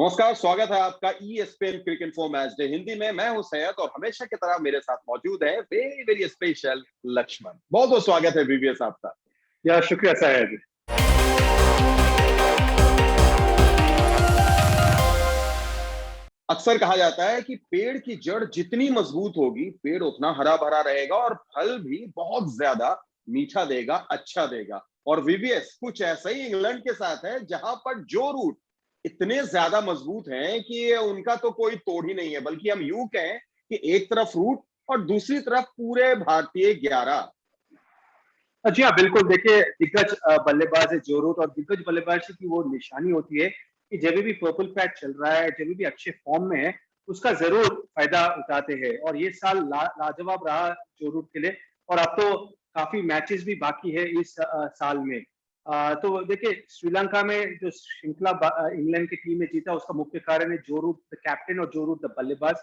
नमस्कार, स्वागत है आपका ESPN cricket info match day Hindi में। मैं हूं सैयद और हमेशा की तरह मेरे साथ मौजूद है वेरी वेरी स्पेशल लक्ष्मण। बहुत बहुत स्वागत है VVS आपका। या शुक्रिया सैयद। अक्सर कहा जाता है कि पेड़ की जड़ जितनी मजबूत होगी, पेड़ उतना हरा भरा रहेगा और फल भी बहुत ज्यादा मीठा देगा, अच्छा देगा। और VVS कुछ ऐसा ही इंग्लैंड के साथ है, जहां पर जो रूट इतने ज्यादा मजबूत हैं कि उनका तो कोई तोड़ ही नहीं है, बल्कि हम यूं कहें कि एक तरफ रूट और दूसरी तरफ पूरे भारतीय 11। जी हाँ, बिल्कुल। देखिए, दिग्गज बल्लेबाज है जो रूट, और दिग्गज बल्लेबाजी की वो निशानी होती है कि जब भी पर्पल पैच चल रहा है, जब भी अच्छे फॉर्म में है, उसका जरूर फायदा उठाते हैं। और ये साल लाजवाब रहा जो रूट के लिए। और अब तो काफी मैचेस भी बाकी है इस साल में। तो देखिए, श्रीलंका में जो श्रृंखला इंग्लैंड की टीम ने जीता, उसका मुख्य कारण है जो रूट द कैप्टन और जो रूट द बल्लेबाज।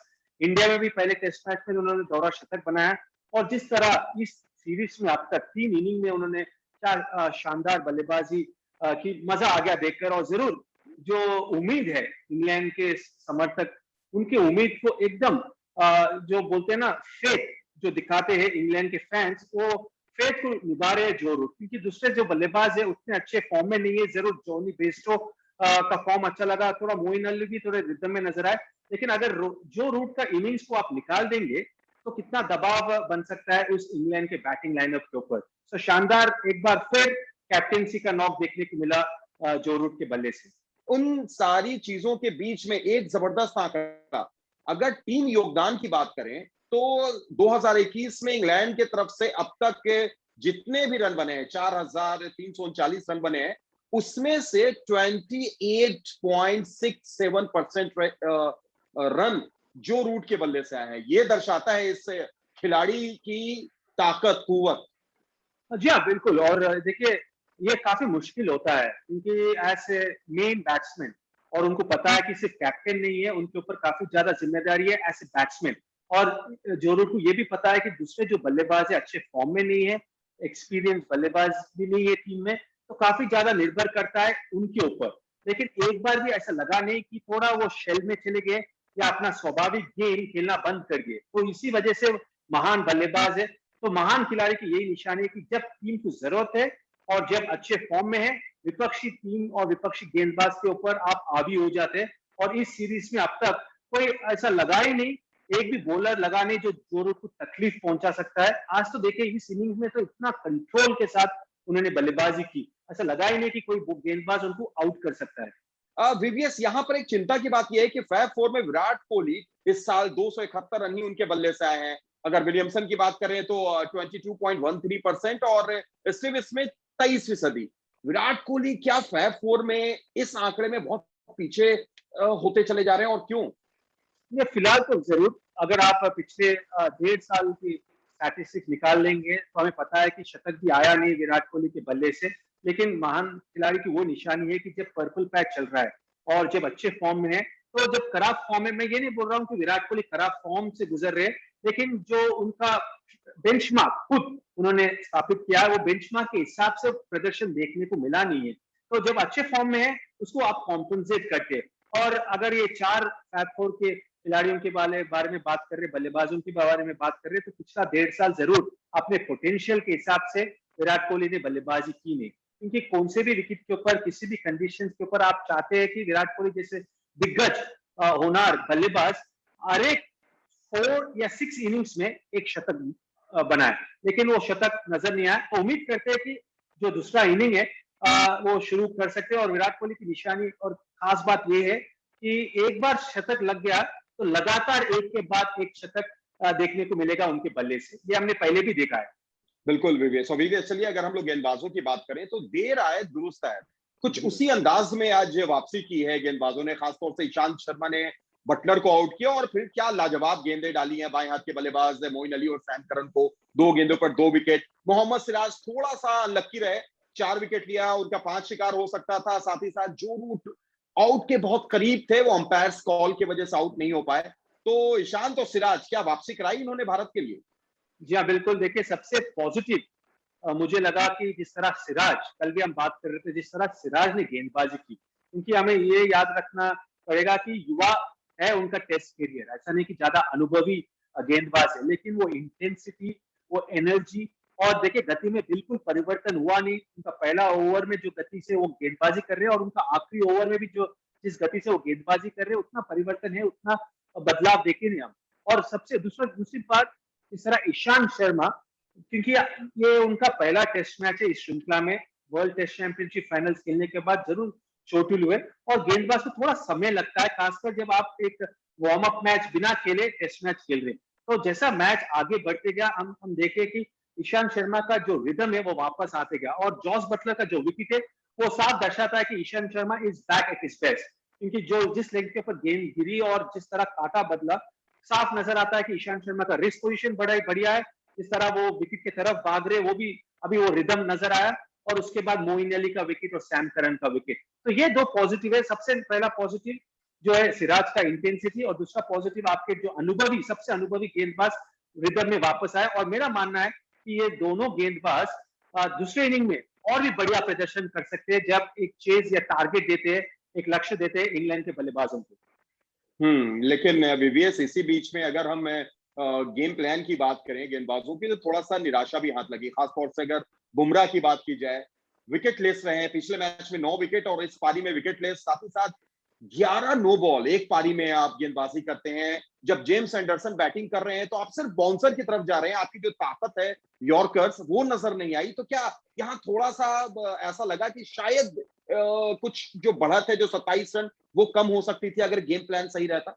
इंडिया में भी पहले टेस्ट मैच में उन्होंने दोहरा शतक बनाया, और जिस तरह इस सीरीज में अब तक 3 इनिंग में उन्होंने क्या शानदार बल्लेबाजी की, मजा आ गया देखकर। और जरूर जो उम्मीद है इंग्लैंड के समर्थक, उनकी उम्मीद को एकदम जो बोलते हैं ना, फेथ जो दिखाते हैं इंग्लैंड के फैंस, वो फेथ को निभा रहे हैं जो रूट। क्योंकि दूसरे जो बल्लेबाज है उतने अच्छे फॉर्म में नहीं है। जरूर जॉनी बेस्टो का फॉर्म अच्छा लगा, थोड़ा मोइन अली भी थोड़े रिदम में नजर आए। लेकिन अगर जो रूट का इनिंग्स को आप निकाल देंगे, तो कितना दबाव बन सकता है उस इंग्लैंड के बैटिंग लाइनअप के ऊपर। तो शानदार एक बार फिर कैप्टेंसी का नॉक देखने को मिला जो रूट के बल्ले से। उन सारी चीजों के बीच में एक जबरदस्त आंकड़ा, अगर टीम योगदान की बात करें तो 2021 में इंग्लैंड की तरफ से अब तक के जितने भी रन बने हैं, 4,339 रन बने हैं, उसमें से 28.67% रन जो रूट के बल्ले से आए हैं। यह दर्शाता है इस खिलाड़ी की ताकत, कुव्वत। जी हाँ, बिल्कुल। और देखिए, ये काफी मुश्किल होता है क्योंकि एज ए मेन बैट्समैन, और उनको पता है कि सिर्फ कैप्टन नहीं है, उनके ऊपर काफी ज्यादा जिम्मेदारी है एज ए बैट्समैन। और जोरू को ये भी पता है कि दूसरे जो बल्लेबाज है अच्छे फॉर्म में नहीं है, एक्सपीरियंस बल्लेबाज भी नहीं है टीम में, तो काफी ज्यादा निर्भर करता है उनके ऊपर। लेकिन एक बार भी ऐसा लगा नहीं कि थोड़ा वो शेल में चले गए या अपना स्वाभाविक गेम खेलना बंद कर दिए। तो इसी वजह से महान बल्लेबाज है। तो महान खिलाड़ी की यही निशानी है कि जब टीम को जरूरत है और जब अच्छे फॉर्म में है, विपक्षी टीम और विपक्षी गेंदबाज के ऊपर आप हावी हो जाते हैं। और इस सीरीज में अब तक कोई ऐसा लगा ही नहीं, एक भी बॉलर लगा नहीं जो जोरू को तकलीफ पहुंचा सकता है। आज तो देखिए, इस इनिंग्स में तो इतना कंट्रोल के साथ उन्होंने बल्लेबाजी की, ऐसा लगा ही नहीं कि कोई गेंदबाज उनको आउट कर सकता है। VVS, यहां पर एक चिंता की बात यह है कि फैब फोर में विराट कोहली इस साल 271 रन ही उनके बल्ले से आए हैं। अगर विलियमसन की बात करें तो 22.13% और स्टीव स्मिथ 23%। विराट कोहली क्या फैब फोर में इस आंकड़े में बहुत पीछे होते चले जा रहे हैं, और क्यों? ये फिलहाल तो जरूर, अगर आप पिछले 1.5 साल की स्टैटिस्टिक्स निकाल लेंगे, तो हमें पता है कि शतक भी आया नहीं विराट कोहली के बल्ले से। लेकिन महान खिलाड़ी की वो निशानी है कि जब पर्पल पैच चल रहा है और जब अच्छे फॉर्म में है, तो जब खराब फॉर्म में, मैं ये नहीं बोल रहा हूँ कि विराट कोहली खराब फॉर्म से गुजर रहे हैं, लेकिन जो उनका बेंचमार्क खुद उन्होंने स्थापित किया है, वो बेंचमार्क के हिसाब से प्रदर्शन देखने को मिला नहीं है। तो जब अच्छे फॉर्म में है, उसको आप कॉम्पनसेट करते हैं। और अगर ये 4 फैब फोर के खिलाड़ियों के बारे में बात कर रहे, बल्लेबाजों के बारे में बात कर रहे, तो पिछला 1.5 साल जरूर अपने पोटेंशियल के हिसाब से विराट कोहली ने बल्लेबाजी की नहीं। क्योंकि कौन से भी विकेट के ऊपर, किसी भी कंडीशन के ऊपर आप चाहते हैं कि विराट कोहली जैसे दिग्गज होनार बल्लेबाज हर एक 4 या 6 इनिंग्स में एक शतक बनाए, लेकिन वो शतक नजर नहीं आया। तो उम्मीद करते हैं कि जो दूसरा इनिंग है वो शुरू कर सकते हैं। और विराट कोहली की निशानी और खास बात यह है कि एक बार शतक लग गया तो लगातार एक के बाद एक शतक देखने को मिलेगा उनके बल्ले से। ये हमने पहले भी देखा है। बिल्कुल विवेक। और विवेक, चलिए अगर हम लोग गेंदबाजों की बात करें तो देर आए दुरुस्त आए, कुछ उसी अंदाज में आज वापसी की है गेंदबाजों ने। खासतौर से ईशांत शर्मा ने बटलर को आउट किया और फिर क्या लाजवाब गेंदें डाली हैं बाएं हाथ के बल्लेबाज मोइन अली और सैम करन को। 2 गेंदों पर 2 विकेट। मोहम्मद सिराज थोड़ा सा लकी रहे, 4 विकेट लिया, उनका 5 शिकार हो सकता था। साथ ही साथ जो रूट आउट के बहुत करीब थे, वो अंपायर्स कॉल की वजह से आउट नहीं हो पाए। तो ईशांत और सिराज, क्या वापसी कराई इन्होंने भारत के लिए? जी हाँ, बिल्कुल। देखिए, सबसे पॉजिटिव मुझे लगा कि जिस तरह सिराज, कल भी हम बात कर रहे थे, जिस तरह सिराज ने गेंदबाजी की, क्योंकि हमें ये याद रखना पड़ेगा कि युवा है उनका टेस्ट करियर, ऐसा नहीं कि ज्यादा अनुभवी गेंदबाज है, लेकिन वो इंटेंसिटी, वो एनर्जी, और देखिए गति में बिल्कुल परिवर्तन हुआ नहीं। उनका पहला ओवर में जो गति से वो गेंदबाजी कर रहे हैं और उनका आखिरी ओवर में भी जो जिस गति से वो गेंदबाजी कर रहे हैं, उतना परिवर्तन है, उतना बदलाव देखे नहीं हम। और सबसे दूसरी बात, इस तरह ईशांत शर्मा, क्योंकि ये उनका पहला टेस्ट मैच है इस श्रृंखला में, वर्ल्ड टेस्ट चैंपियनशिप फाइनल्स खेलने के बाद जरूर चोटिल हुए, और गेंदबाज को थोड़ा समय लगता है, खासकर जब आप एक वार्म अप मैच बिना खेले टेस्ट मैच खेल रहे हैं। तो जैसा मैच आगे बढ़ते गया, हम देखे कि ईशांत शर्मा का जो रिदम है वो वापस आते गया, और जॉस बटलर का जो विकेट है वो साफ दर्शाता है कि Ishant Sharma is back at his best, क्योंकि जो जिस लेग के ऊपर गेंद गिरी और जिस तरह काटा बदला, साफ नजर आता है कि ईशांत शर्मा का रिस्ट पोजीशन बड़ा बढ़िया है, जिस तरह वो विकेट की तरफ भाग रहे, वो भी अभी वो रिदम नजर आया, और उसके बाद मोइन अली का विकेट और सैम करन का विकेट। तो ये दो पॉजिटिव है। सबसे पहला पॉजिटिव जो है सिराज का इंटेंसिटी, और दूसरा पॉजिटिव आपके जो अनुभवी, सबसे अनुभवी गेंदबाज रिदम में वापस आए। और मेरा मानना है कि ये दोनों गेंदबाज दूसरे इनिंग में और भी बढ़िया प्रदर्शन कर सकते हैं, जब एक चेज या टारगेट देते हैं, एक लक्ष्य देते हैं इंग्लैंड के बल्लेबाजों को। लेकिन वीवीएस, इसी बीच में अगर हम गेम प्लान की बात करें गेंदबाजों की, तो थोड़ा सा निराशा भी हाथ लगी, खासतौर से अगर बुमराह की बात की जाए। विकेट लेस रहे हैं, पिछले मैच में 9 विकेट और इस पारी में विकेट लेस, साथ ही साथ 11 नो बॉल एक पारी में आप गेंदबाजी करते हैं। जब जेम्स एंडरसन बैटिंग कर रहे हैं तो आप सिर्फ बाउंसर की तरफ जा रहे हैं, आपकी जो ताकत है यॉर्कर्स वो नजर नहीं आई। तो क्या यहाँ थोड़ा सा ऐसा लगा कि शायद कुछ जो बढ़त है, जो 27 रन, वो कम हो सकती थी अगर गेम प्लान सही रहता?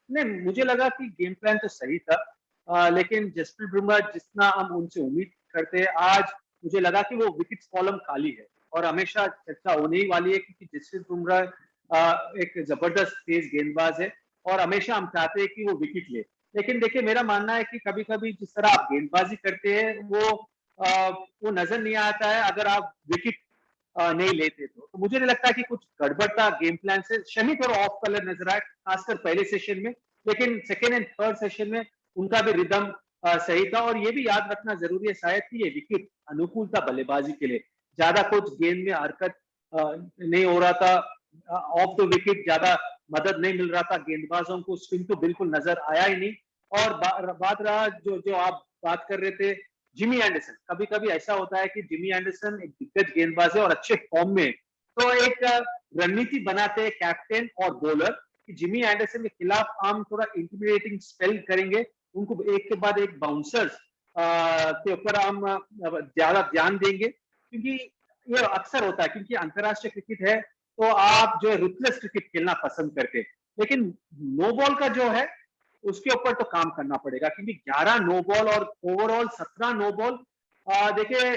नहीं, मुझे लगा कि गेम प्लान तो सही था, लेकिन जसप्रीत बुमराह जितना हम उनसे उम्मीद करते हैं, आज मुझे लगा कि वो विकेट कॉलम खाली है, और हमेशा चर्चा होने ही वाली है, क्योंकि जसप्रीत बुमराह एक जबरदस्त तेज गेंदबाज है, और हमेशा हम चाहते हैं कि वो विकेट ले। लेकिन देखिए, मेरा मानना है कि कभी कभी जिस तरह आप गेंदबाजी करते हैं वो नजर नहीं आता है अगर आप विकेट नहीं लेते। तो मुझे नहीं लगता कि कुछ गड़बड़ था गेम प्लान से। शमी थोड़ा ऑफ कलर नजर आया, खासकर पहले सेशन में, लेकिन सेकेंड एंड थर्ड सेशन में उनका भी रिदम सही था। और ये भी याद रखना जरूरी है शायद कि ये विकेट अनुकूल था बल्लेबाजी के लिए, ज्यादा कुछ गेंद में हरकत नहीं हो रहा था, ऑफ द विकेट ज्यादा मदद नहीं मिल रहा था गेंदबाजों को, स्पिन तो बिल्कुल नजर आया ही नहीं। और बात रहा जो जो आप बात कर रहे थे, जिमी एंडरसन, कभी कभी ऐसा होता है कि जिमी एंडरसन एक दिग्गज गेंदबाज है और अच्छे फॉर्म में, तो एक रणनीति बनाते हैं कैप्टन और बॉलर कि जिमी एंडरसन के खिलाफ हम थोड़ा इंटिमिडेटिंग स्पेल करेंगे, उनको एक के बाद एक बाउंसर्स के ऊपर हम ज्यादा ध्यान देंगे, क्योंकि ये अक्सर होता है, क्योंकि अंतरराष्ट्रीय क्रिकेट है तो आप जो है रुथलेस क्रिकेट खेलना पसंद करते हैं। लेकिन नो बॉल का जो है उसके ऊपर तो काम करना पड़ेगा, क्योंकि 11 नो बॉल और ओवरऑल 17 नो बॉल, देखिए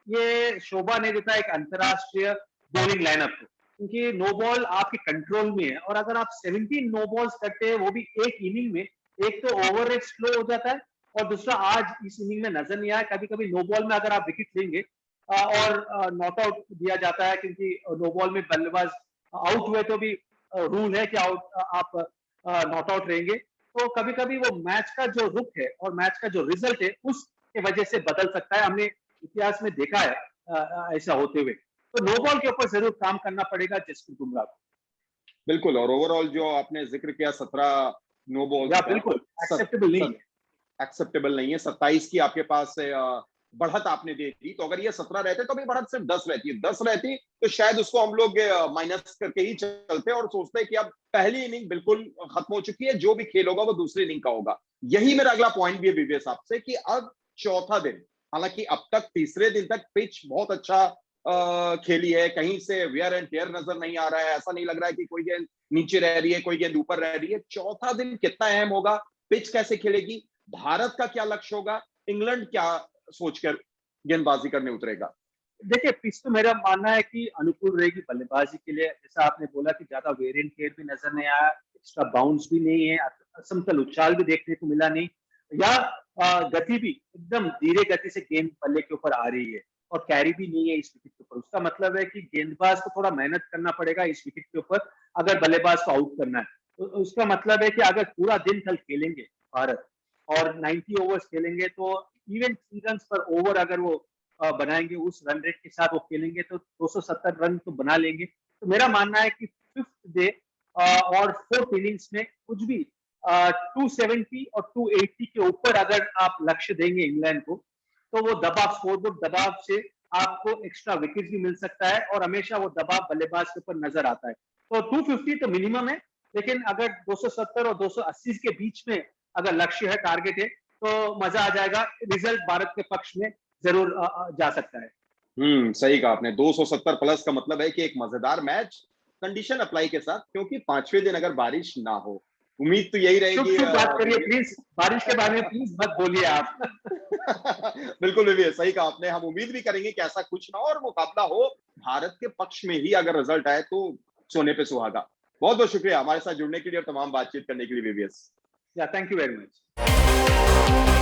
ये शोभा नहीं देता एक अंतरराष्ट्रीय बॉलिंग लाइनअप को, क्योंकि नो बॉल आपके कंट्रोल में है। और अगर आप 17 नो बॉल्स करते हैं वो भी एक इनिंग में, एक तो ओवर रेट स्लो हो जाता है, और दूसरा आज इस इनिंग में नजर नहीं आया, कभी कभी नो बॉल में अगर आप विकेट लेंगे और नॉट आउट दिया जाता है, क्योंकि नो बॉल में बल्लेबाज आउट हुए तो भी रूल है कि आउट आप नॉट आउट रहेंगे। तो कभी कभी वो मैच का जो रुख है और मैच का जो रिजल्ट है उसके वजह से बदल सकता है, हमने इतिहास में देखा है ऐसा होते हुए। तो नो बॉल के ऊपर जरूर काम करना पड़ेगा जसप्रीत बुमराह को। बिल्कुल, और ओवरऑल जो आपने जिक्र किया 17 नो बॉल्स का, बिल्कुल एक्सेप्टेबल नहीं है, एक्सेप्टेबल नहीं है। 27 की आपके पास से बढ़त आपने दे दी, तो अगर ये 17 रहते तो भी बढ़त सिर्फ 10 रहती है। 10 रहती तो शायद उसको हम लोग माइनस करके ही चलते और सोचते कि अब पहली इनिंग बिल्कुल खत्म हो चुकी है, जो भी खेल होगा वो दूसरी इनिंग का होगा। यही मेरा अगला पॉइंट भी है विवेक साहब से कि अब चौथा दिन, हालांकि अब तक तीसरे दिन तक पिच बहुत अच्छा खेली है, कहीं से वेयर एंड टेयर नजर नहीं आ रहा है, ऐसा नहीं लग रहा है कि कोई गेंद नीचे रह रही है, कोई गेंद ऊपर रह रही है। चौथा दिन कितना अहम होगा, पिच कैसे खेलेगी, भारत का क्या लक्ष्य होगा, इंग्लैंड क्या सोचकर गेंदबाजी करने उतरेगा? देखिए पिच तो मेरा मानना है कि अनुकूल रहेगी बल्लेबाजी के लिए, जैसा आपने बोला कि ज्यादा वेरिएंट केयर भी नजर नहीं आया, एक्स्ट्रा बाउंस भी नहीं है, असमतल उछाल भी देखने को मिला नहीं, या गति भी एकदम धीरे गति से गेंद बल्ले के ऊपर आ रही है, और कैरी भी नहीं है इस विकेट के ऊपर। उसका मतलब है कि गेंदबाज को थोड़ा मेहनत करना पड़ेगा इस विकेट के ऊपर अगर बल्लेबाज को आउट करना है। तो उसका मतलब है कि अगर पूरा दिन कल खेलेंगे भारत और 90 ओवर्स खेलेंगे, तो इवन 3 रन पर ओवर अगर वो बनाएंगे, उस रन रेट के साथ वो खेलेंगे, तो 270 रन तो बना लेंगे। तो मेरा मानना है कि फिफ्थ डे और 4th इनिंग्स में कुछ भी 270 और 280 के ऊपर अगर आप लक्ष्य देंगे इंग्लैंड को, तो वो दबाव, स्कोरबोर्ड दबाव से आपको एक्स्ट्रा विकेट भी मिल सकता है और हमेशा वो दबाव बल्लेबाज के ऊपर नजर आता है। तो 250 तो मिनिमम है, लेकिन अगर 270 और 280 के बीच में अगर लक्ष्य है, टारगेट है, तो मजा आ जाएगा। रिजल्ट भारत के पक्ष में जरूर जा सकता है। सही कहा आपने। 270 प्लस का मतलब है कि एक मजेदार मैच, कंडीशन अप्लाई के साथ, क्योंकि 5वें दिन अगर बारिश ना हो, उम्मीद तो यही शुभ रहेगी। शुभ बात करिए प्लीज, बारिश के बारे में प्लीज मत बोलिए आप। बिल्कुल भी सही कहा आपने। हम उम्मीद भी करेंगे कि ऐसा कुछ ना हो और मुकाबला हो भारत के पक्ष में ही। अगर रिजल्ट आए तो सोने पे सुहागा। बहुत बहुत शुक्रिया हमारे साथ जुड़ने के लिए और तमाम बातचीत करने के लिए वीवीएस। या थैंक यू वेरी मच।